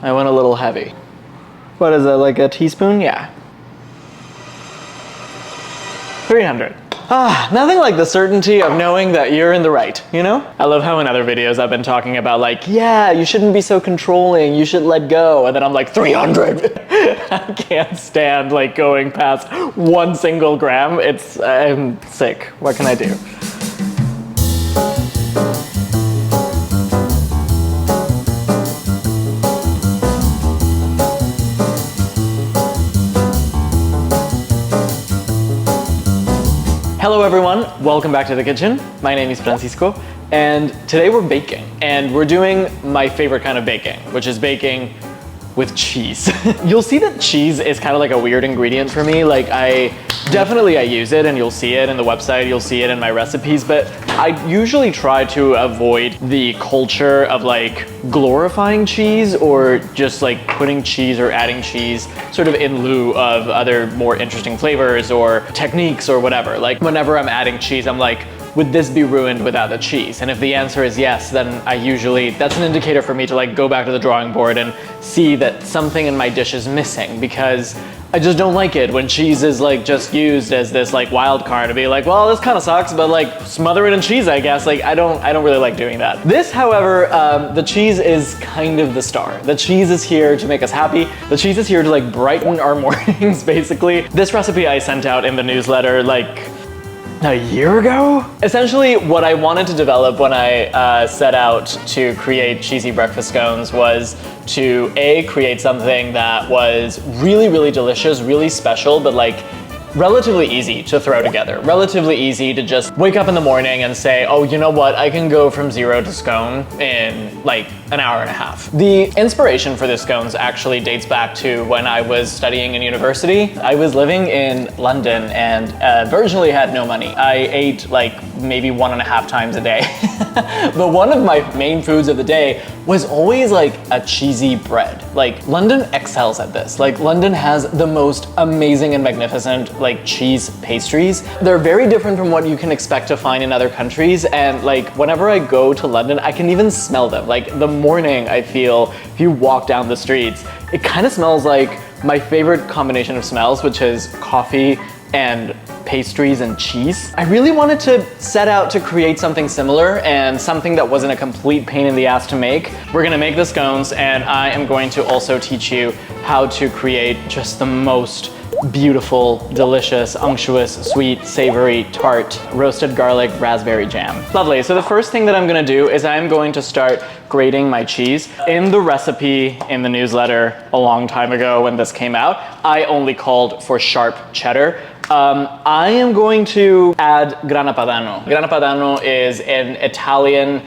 I went a little heavy. What is it, like a teaspoon? Yeah. 300. Nothing like the certainty of knowing that you're in the right, you know? I love how in other videos I've been talking about like, yeah, you shouldn't be so controlling, you should let go, and then I'm like, 300! I can't stand like going past 1 single gram. I'm sick. What can I do? Hello everyone, welcome back to the kitchen. My name is Francisco, and today we're baking. And we're doing my favorite kind of baking, which is baking with cheese. You'll see that cheese is kind of like a weird ingredient for me. Like I use it and you'll see it in the website, you'll see it in my recipes, but I usually try to avoid the culture of like glorifying cheese or just like putting cheese or adding cheese sort of in lieu of other more interesting flavors or techniques or whatever. Like whenever I'm adding cheese, I'm like, would this be ruined without the cheese? And if the answer is yes, then that's an indicator for me to like go back to the drawing board and see that something in my dish is missing, because I just don't like it when cheese is like just used as this like wild card to be like, well, this kind of sucks, but like smother it in cheese, I guess. Like I don't really like doing that. This, however, the cheese is kind of the star. The cheese is here to make us happy. The cheese is here to like brighten our mornings, basically. This recipe I sent out in the newsletter like a year ago? Essentially, what I wanted to develop when I set out to create cheesy breakfast scones was to create something that was really, really delicious, really special, but like relatively easy to throw together. Relatively easy to just wake up in the morning and say, oh, you know what? I can go from 0 to scone in like an hour and a half. The inspiration for this scones actually dates back to when I was studying in university. I was living in London and originally had no money. I ate like maybe 1.5 times a day. But one of my main foods of the day was always like a cheesy bread. Like London excels at this. Like London has the most amazing and magnificent like cheese pastries. They're very different from what you can expect to find in other countries, and like whenever I go to London, I can even smell them. Like the morning, I feel if you walk down the streets, it kind of smells like my favorite combination of smells, which is coffee and pastries and cheese. I really wanted to set out to create something similar and something that wasn't a complete pain in the ass to make. We're gonna make the scones, and I am going to also teach you how to create just the most beautiful, delicious, unctuous, sweet, savory, tart, roasted garlic raspberry jam. Lovely. So the first thing that I'm gonna do is I'm going to start grating my cheese. In the recipe in the newsletter a long time ago when this came out, I only called for sharp cheddar. I am going to add grana padano. Grana padano is an Italian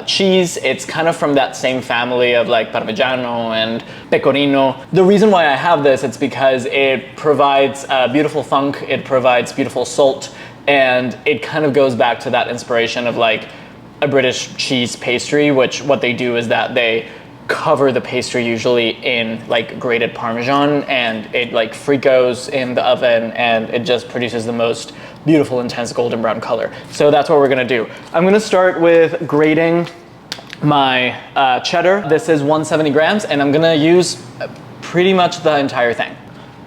cheese. It's kind of from that same family of like Parmigiano and Pecorino. The reason why I have this, it's because it provides beautiful funk, it provides beautiful salt, and it kind of goes back to that inspiration of like a British cheese pastry, which what they do is that they cover the pastry usually in like grated Parmesan, and it like fricos in the oven, and it just produces the most beautiful, intense golden brown color. So that's what we're gonna do. I'm gonna start with grating my cheddar. This is 170 grams, and I'm gonna use pretty much the entire thing.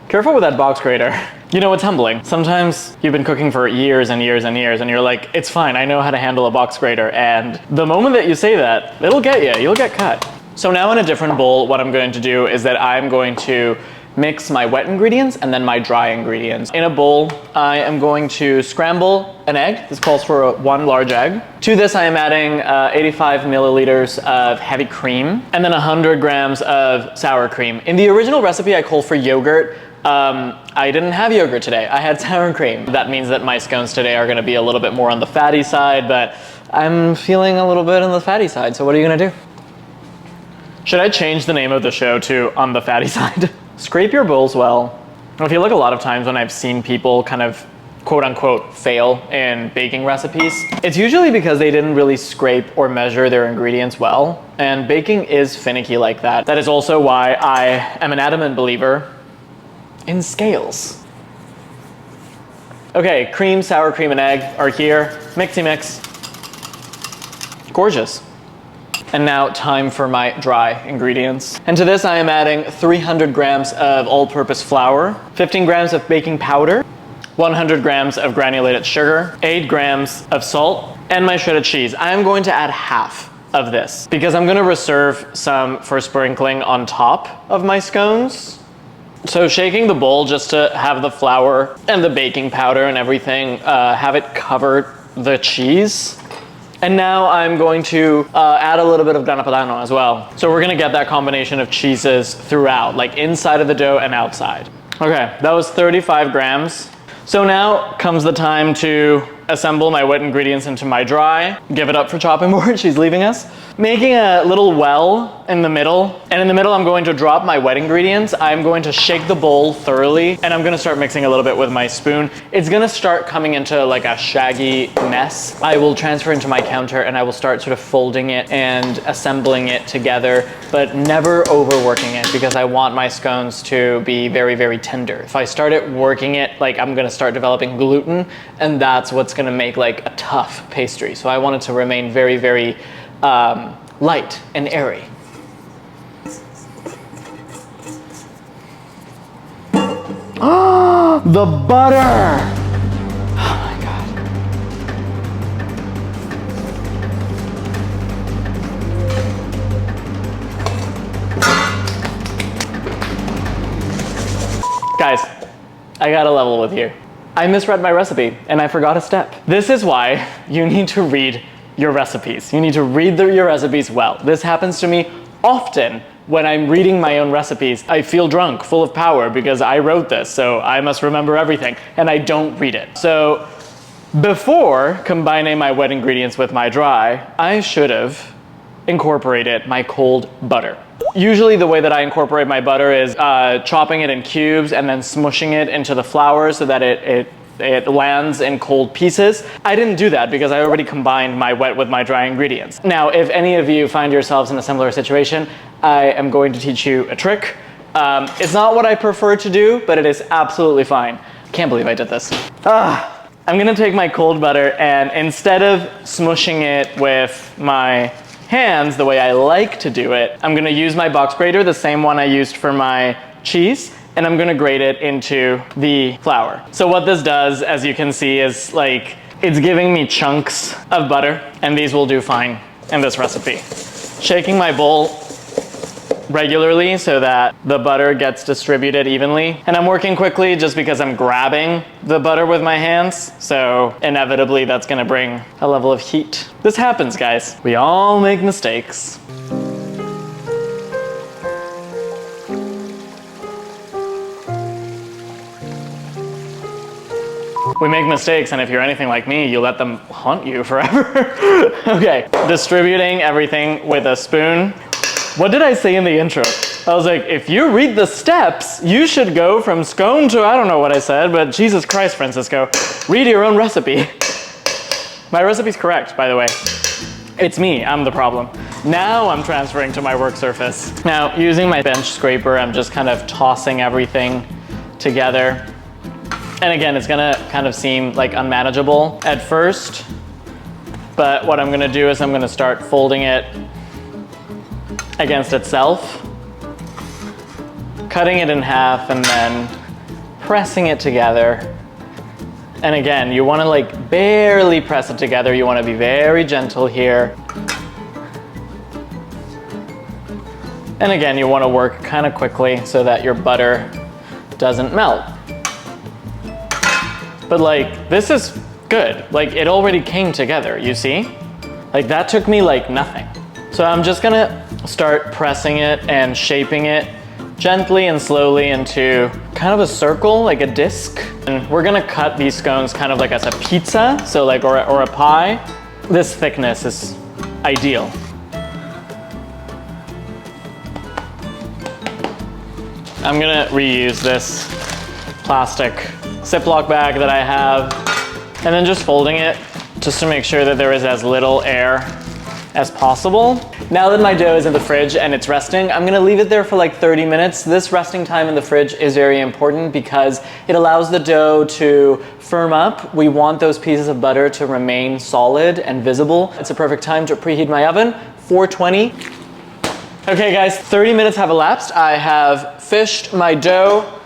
Careful with that box grater. You know, it's humbling. Sometimes you've been cooking for years and years and years, and you're like, it's fine, I know how to handle a box grater. And the moment that you say that, it'll get you, you'll get cut. So now in a different bowl, what I'm going to do is that I'm going to mix my wet ingredients and then my dry ingredients. In a bowl, I am going to scramble an egg. This calls for 1 large egg. To this, I am adding 85 milliliters of heavy cream and then 100 grams of sour cream. In the original recipe, I called for yogurt. I didn't have yogurt today. I had sour cream. That means that my scones today are gonna be a little bit more on the fatty side, but I'm feeling a little bit on the fatty side, so what are you gonna do? Should I change the name of the show to On the Fatty Side? Scrape your bowls well. I feel like a lot of times when I've seen people kind of quote unquote fail in baking recipes, it's usually because they didn't really scrape or measure their ingredients well. And baking is finicky like that. That is also why I am an adamant believer in scales. Okay, cream, sour cream, and egg are here. Mixy mix. Gorgeous. And now time for my dry ingredients. And to this I am adding 300 grams of all-purpose flour, 15 grams of baking powder, 100 grams of granulated sugar, 8 grams of salt, and my shredded cheese. I am going to add half of this because I'm gonna reserve some for sprinkling on top of my scones. So shaking the bowl just to have the flour and the baking powder and everything, have it cover the cheese. And now I'm going to add a little bit of grana padano as well. So we're gonna get that combination of cheeses throughout, like inside of the dough and outside. Okay, that was 35 grams. So now comes the time to assemble my wet ingredients into my dry. Give it up for chopping board, she's leaving us. Making a little well in the middle. And in the middle, I'm going to drop my wet ingredients. I'm going to shake the bowl thoroughly. And I'm gonna start mixing a little bit with my spoon. It's gonna start coming into like a shaggy mess. I will transfer into my counter and I will start sort of folding it and assembling it together, but never overworking it because I want my scones to be very, very tender. If I start it working it, like I'm gonna start developing gluten, and that's what's gonna make like a tough pastry. So I want it to remain very, very light and airy. Oh, the butter! Oh my God. Guys, I got a level with you. I misread my recipe and I forgot a step. This is why you need to read your recipes. You need to read your recipes well. This happens to me often when I'm reading my own recipes. I feel drunk, full of power because I wrote this, so I must remember everything, and I don't read it. So before combining my wet ingredients with my dry, I should have incorporated my cold butter. Usually the way that I incorporate my butter is chopping it in cubes and then smushing it into the flour so that it lands in cold pieces. I didn't do that because I already combined my wet with my dry ingredients. Now, if any of you find yourselves in a similar situation, I am going to teach you a trick. It's not what I prefer to do, but it is absolutely fine. Can't believe I did this. I'm gonna take my cold butter and instead of smushing it with my hands the way I like to do it, I'm gonna use my box grater, the same one I used for my cheese, and I'm gonna grate it into the flour. So what this does, as you can see, is like, it's giving me chunks of butter, and these will do fine in this recipe. Shaking my bowl regularly so that the butter gets distributed evenly. And I'm working quickly just because I'm grabbing the butter with my hands, so inevitably that's gonna bring a level of heat. This happens, guys. We all make mistakes. We make mistakes, and if you're anything like me, you let them haunt you forever. Okay, distributing everything with a spoon. What did I say in the intro? I was like, if you read the steps, you should go from scone to, I don't know what I said, but Jesus Christ, Francisco, read your own recipe. My recipe's correct, by the way. It's me, I'm the problem. Now I'm transferring to my work surface. Now, using my bench scraper, I'm just kind of tossing everything together. And again, it's gonna kind of seem like unmanageable at first, but what I'm gonna do is I'm gonna start folding it against itself, cutting it in half, and then pressing it together. And again, you wanna like barely press it together. You wanna be very gentle here. And again, you wanna work kind of quickly so that your butter doesn't melt. But like, this is good. Like, it already came together, you see? Like, that took me like nothing. So I'm just gonna start pressing it and shaping it gently and slowly into kind of a circle, like a disc. And we're gonna cut these scones kind of like as a pizza, so like, or a pie. This thickness is ideal. I'm gonna reuse this plastic Ziploc bag that I have, and then just folding it just to make sure that there is as little air as possible. Now that my dough is in the fridge and it's resting, I'm gonna leave it there for like 30 minutes. This resting time in the fridge is very important because it allows the dough to firm up. We want those pieces of butter to remain solid and visible. It's a perfect time to preheat my oven 420. Okay guys, 30 minutes have elapsed. I have fished my dough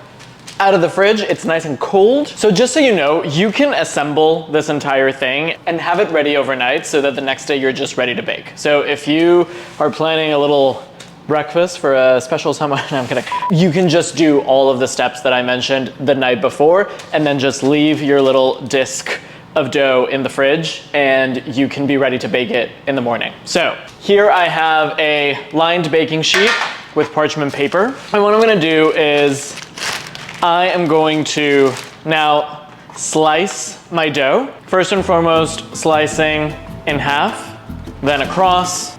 out of the fridge. It's nice and cold. So just so you know, you can assemble this entire thing and have it ready overnight so that the next day you're just ready to bake. So if you are planning a little breakfast for a special someone, no, I'm kidding. You can just do all of the steps that I mentioned the night before and then just leave your little disc of dough in the fridge and you can be ready to bake it in the morning. So here I have a lined baking sheet with parchment paper. And what I'm gonna do is I am going to now slice my dough. First and foremost, slicing in half, then across.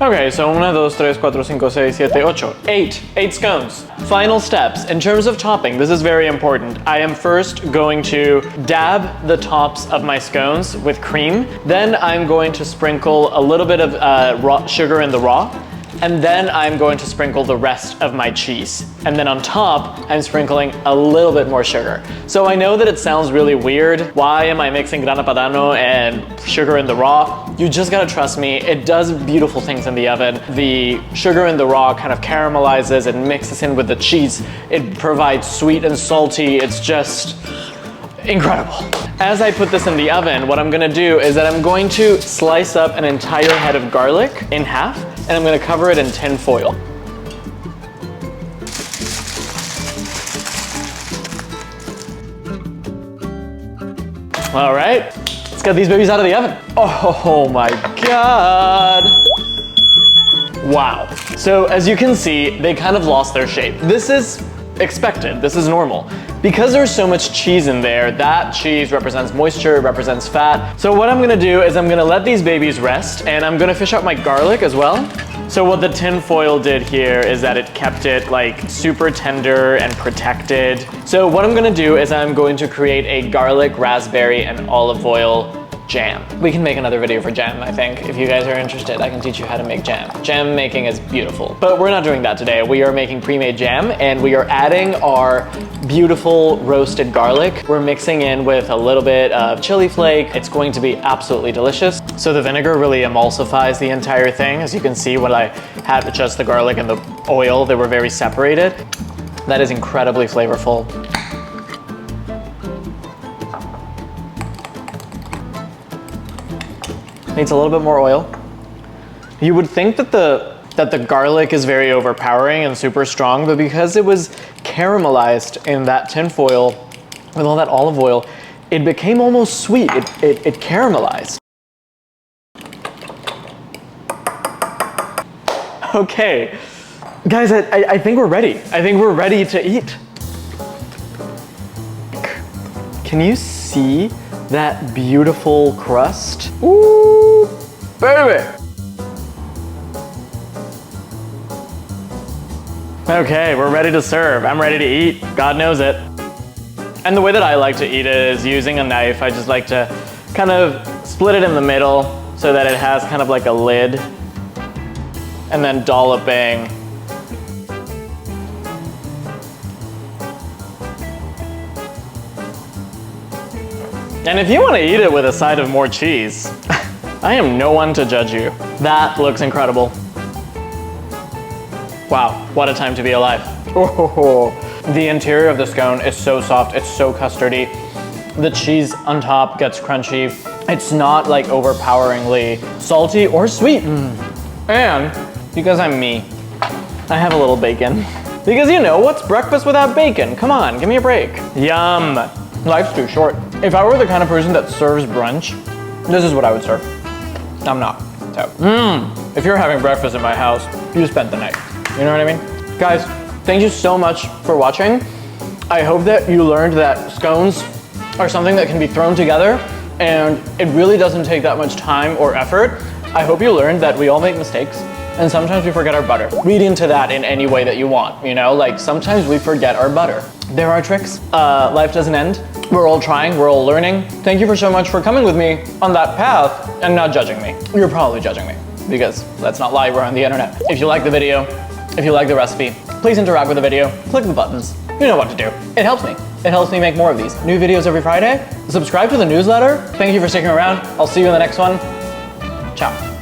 Okay, so 1, 2, 3, 4, 5, 6, 7, 8. 8 scones. Final steps. In terms of topping, this is very important. I am first going to dab the tops of my scones with cream. Then I'm going to sprinkle a little bit of raw sugar in the raw. And then I'm going to sprinkle the rest of my cheese. And then on top, I'm sprinkling a little bit more sugar. So I know that it sounds really weird. Why am I mixing grana padano and sugar in the raw? You just gotta trust me, it does beautiful things in the oven. The sugar in the raw kind of caramelizes and mixes in with the cheese. It provides sweet and salty, it's just incredible. As I put this in the oven, what I'm gonna do is that I'm going to slice up an entire head of garlic in half, and I'm gonna cover it in tin foil. All right, let's get these babies out of the oven. Oh my God. Wow. So as you can see, they kind of lost their shape. This is expected, this is normal. Because there's so much cheese in there, that cheese represents moisture, represents fat. So what I'm gonna do is I'm gonna let these babies rest and I'm gonna fish out my garlic as well. So what the tin foil did here is that it kept it like super tender and protected. So what I'm gonna do is I'm going to create a garlic, raspberry, and olive oil jam. We can make another video for jam, I think. If you guys are interested, I can teach you how to make jam. Jam making is beautiful, but we're not doing that today. We are making pre-made jam and we are adding our beautiful roasted garlic. We're mixing in with a little bit of chili flake. It's going to be absolutely delicious. So the vinegar really emulsifies the entire thing. As you can see, when I had just the garlic and the oil, they were very separated. That is incredibly flavorful. Needs a little bit more oil. You would think that the garlic is very overpowering and super strong, but because it was caramelized in that tin foil with all that olive oil, it became almost sweet. It caramelized. Okay, guys, I think we're ready. I think we're ready to eat. Can you see that beautiful crust? Ooh, baby. Okay, we're ready to serve. I'm ready to eat. God knows it. And the way that I like to eat it is using a knife. I just like to kind of split it in the middle so that it has kind of like a lid, and then dolloping. And if you want to eat it with a side of more cheese, I am no one to judge you. That looks incredible. Wow, what a time to be alive. Oh, the interior of the scone is so soft, it's so custardy. The cheese on top gets crunchy. It's not like overpoweringly salty or sweet. And because I'm me, I have a little bacon. Because you know, what's breakfast without bacon? Come on, give me a break. Yum. Life's too short. If I were the kind of person that serves brunch, this is what I would serve. I'm not, so. If you're having breakfast at my house, you spent the night. You know what I mean? Guys, thank you so much for watching. I hope that you learned that scones are something that can be thrown together and it really doesn't take that much time or effort. I hope you learned that we all make mistakes and sometimes we forget our butter. Read into that in any way that you want, you know? Like sometimes we forget our butter. There are tricks. Life doesn't end. We're all trying, we're all learning. Thank you so much for coming with me on that path and not judging me. You're probably judging me because let's not lie, we're on the internet. If you like the video, if you like the recipe, please interact with the video, click the buttons, you know what to do. It helps me. It helps me make more of these. New videos every Friday. Subscribe to the newsletter. Thank you for sticking around. I'll see you in the next one. Ciao.